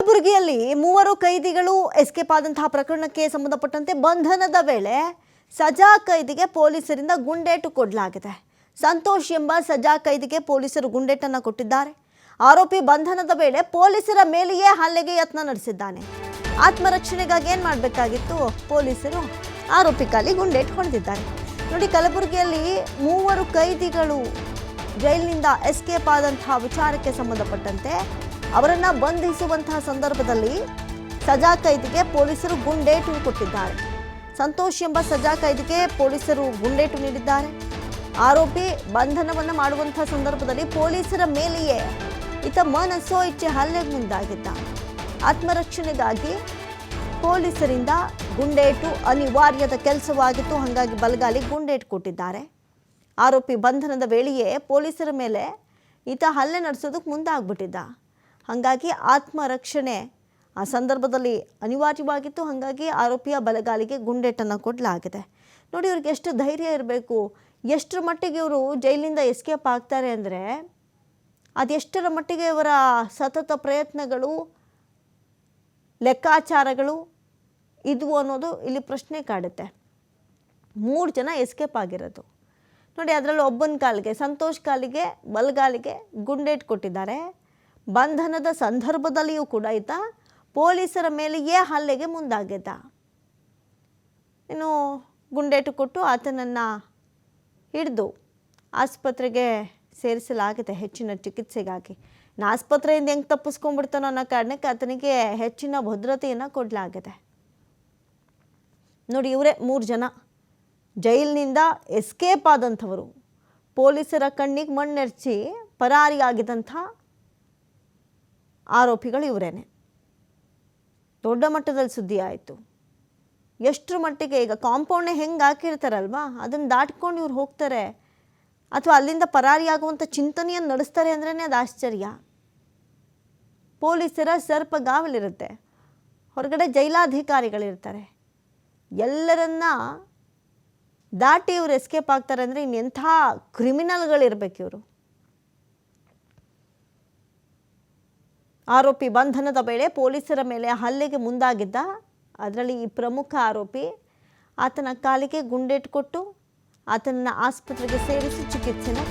ಕಲಬುರಗಿಯಲ್ಲಿ ಮೂವರು ಕೈದಿಗಳು ಎಸ್ಕೇಪ್ ಆದಂತಹ ಪ್ರಕರಣಕ್ಕೆ ಸಂಬಂಧಪಟ್ಟಂತೆ ಬಂಧನದ ವೇಳೆ ಸಜಾ ಕೈದಿಗೆ ಪೊಲೀಸರಿಂದ ಗುಂಡೇಟು ಕೊಡಲಾಗಿದೆ. ಸಂತೋಷ್ ಎಂಬ ಸಜಾ ಕೈದಿಗೆ ಪೊಲೀಸರು ಗುಂಡೇಟನ್ನು ಕೊಟ್ಟಿದ್ದಾರೆ. ಆರೋಪಿ ಬಂಧನದ ವೇಳೆ ಪೊಲೀಸರ ಮೇಲೆಯೇ ಹಲ್ಲೆಗೆ ಯತ್ನ ನಡೆಸಿದ್ದಾನೆ. ಆತ್ಮರಕ್ಷಣೆಗಾಗಿ ಏನು ಮಾಡಬೇಕಾಗಿತ್ತು, ಪೊಲೀಸರು ಆರೋಪಿ ಕಾಲಿ ಗುಂಡೇಟು ಹೊಡೆದಿದ್ದಾರೆ. ನೋಡಿ, ಕಲಬುರಗಿಯಲ್ಲಿ ಮೂವರು ಕೈದಿಗಳು ಜೈಲಿನಿಂದ ಎಸ್ಕೇಪ್ ಆದಂತಹ ವಿಚಾರಕ್ಕೆ ಸಂಬಂಧಪಟ್ಟಂತೆ ಅವರನ್ನು ಬಂಧಿಸುವಂತಹ ಸಂದರ್ಭದಲ್ಲಿ ಸಜಾ ಕೈದಿಗೆ ಪೊಲೀಸರು ಗುಂಡೇಟು ಕೊಟ್ಟಿದ್ದಾರೆ. ಸಂತೋಷ್ ಎಂಬ ಸಜಾ ಕೈದಿಗೆ ಪೊಲೀಸರು ಗುಂಡೇಟು ನೀಡಿದ್ದಾರೆ. ಆರೋಪಿ ಬಂಧನವನ್ನು ಮಾಡುವಂತಹ ಸಂದರ್ಭದಲ್ಲಿ ಪೊಲೀಸರ ಮೇಲೆಯೇ ಈತ ಮನಸ್ಸೋ ಇಚ್ಛೆ ಹಲ್ಲೆಗೆ ಮುಂದಾಗಿದ್ದ. ಆತ್ಮರಕ್ಷಣೆಗಾಗಿ ಪೊಲೀಸರಿಂದ ಗುಂಡೇಟು ಅನಿವಾರ್ಯದ ಕೆಲಸವಾಗಿತ್ತು. ಹಾಗಾಗಿ ಬಲಗಾಲಿಗೆ ಗುಂಡೇಟು ಕೊಟ್ಟಿದ್ದಾರೆ. ಆರೋಪಿ ಬಂಧನದ ವೇಳೆಯೇ ಪೊಲೀಸರ ಮೇಲೆ ಈತ ಹಲ್ಲೆ ನಡೆಸೋದಕ್ಕೆ ಮುಂದಾಗ್ಬಿಟ್ಟಿದ್ದ. ಹಾಗಾಗಿ ಆತ್ಮರಕ್ಷಣೆ ಆ ಸಂದರ್ಭದಲ್ಲಿ ಅನಿವಾರ್ಯವಾಗಿತ್ತು. ಹಾಗಾಗಿ ಆರೋಪಿಯ ಬಲಗಾಲಿಗೆ ಗುಂಡೇಟನ್ನು ಕೊಡಲಾಗಿದೆ. ನೋಡಿ, ಇವ್ರಿಗೆ ಎಷ್ಟು ಧೈರ್ಯ ಇರಬೇಕು, ಎಷ್ಟರ ಮಟ್ಟಿಗೆ ಇವರು ಜೈಲಿಂದ ಎಸ್ಕೇಪ್ ಆಗ್ತಾರೆ ಅಂದರೆ ಅದೆಷ್ಟರ ಮಟ್ಟಿಗೆ ಇವರ ಸತತ ಪ್ರಯತ್ನಗಳು, ಲೆಕ್ಕಾಚಾರಗಳು ಇದ್ವು ಅನ್ನೋದು ಇಲ್ಲಿ ಪ್ರಶ್ನೆ ಕಾಡುತ್ತೆ. 3 ಜನ ಎಸ್ಕೇಪ್ ಆಗಿರೋದು ನೋಡಿ. ಅದರಲ್ಲಿ ಒಬ್ಬನ ಕಾಲಿಗೆ, ಸಂತೋಷ್ ಕಾಲಿಗೆ, ಬಲಗಾಲಿಗೆ ಗುಂಡೇಟು ಕೊಟ್ಟಿದ್ದಾರೆ. ಬಂಧನದ ಸಂದರ್ಭದಲ್ಲಿಯೂ ಕೂಡ ಈತ ಪೊಲೀಸರ ಮೇಲೆಯೇ ಹಲ್ಲೆಗೆ ಮುಂದಾಗಿದ್ದ. ಇನ್ನು ಗುಂಡೇಟು ಕೊಟ್ಟು ಆತನನ್ನು ಹಿಡಿದು ಆಸ್ಪತ್ರೆಗೆ ಸೇರಿಸಲಾಗಿದೆ ಹೆಚ್ಚಿನ ಚಿಕಿತ್ಸೆಗಾಗಿ. ಆಸ್ಪತ್ರೆಯಿಂದ ಹೆಂಗೆ ತಪ್ಪಿಸ್ಕೊಂಡ್ಬಿಡ್ತಾನೋ ಅನ್ನೋ ಕಾರಣಕ್ಕೆ ಆತನಿಗೆ ಹೆಚ್ಚಿನ ಭದ್ರತೆಯನ್ನು ಕೊಡಲಾಗಿದೆ. ನೋಡಿ, ಇವರೇ 3 ಜನ ಜೈಲಿನಿಂದ ಎಸ್ಕೇಪ್ ಆದಂಥವರು. ಪೊಲೀಸರ ಕಣ್ಣಿಗೆ ಮಣ್ಣೆರಚಿ ಪರಾರಿಯಾಗಿದ್ದಂಥ ಆರೋಪಿಗಳು ಇವರೇನೆ. ದೊಡ್ಡ ಮಟ್ಟದಲ್ಲಿ ಸುದ್ದಿ ಆಯಿತು. ಎಷ್ಟರ ಮಟ್ಟಿಗೆ ಈಗ ಕಾಂಪೌಂಡ್ನೇ ಹೆಂಗೆ ಹಾಕಿರ್ತಾರಲ್ವಾ, ಅದನ್ನು ದಾಟ್ಕೊಂಡು ಇವ್ರು ಹೋಗ್ತಾರೆ ಅಥವಾ ಅಲ್ಲಿಂದ ಪರಾರಿಯಾಗುವಂಥ ಚಿಂತನೆಯನ್ನು ನಡೆಸ್ತಾರೆ ಅಂದ್ರೇ ಅದು ಆಶ್ಚರ್ಯ. ಪೊಲೀಸರ ಸರ್ಪಗಾವಲಿರುತ್ತೆ, ಹೊರಗಡೆ ಜೈಲಾಧಿಕಾರಿಗಳಿರ್ತಾರೆ. ಎಲ್ಲರನ್ನ ದಾಟಿ ಇವರು ಎಸ್ಕೇಪ್ ಆಗ್ತಾರೆ ಅಂದರೆ ಇನ್ನೆಂಥ ಕ್ರಿಮಿನಲ್ಗಳಿರ್ಬೇಕು ಇವರು. ಆರೋಪಿ ಬಂಧನದ ವೇಳೆ ಪೊಲೀಸರ ಮೇಲೆ ಹಲ್ಲೆಗೆ ಮುಂದಾಗಿದ್ದ. ಅದರಲ್ಲಿ ಈ ಪ್ರಮುಖ ಆರೋಪಿ ಆತನ ಕಾಲಿಗೆ ಗುಂಡೇಟು ಕೊಟ್ಟು ಆತನನ್ನು ಆಸ್ಪತ್ರೆಗೆ ಸೇರಿಸಿ ಚಿಕಿತ್ಸೆಯನ್ನು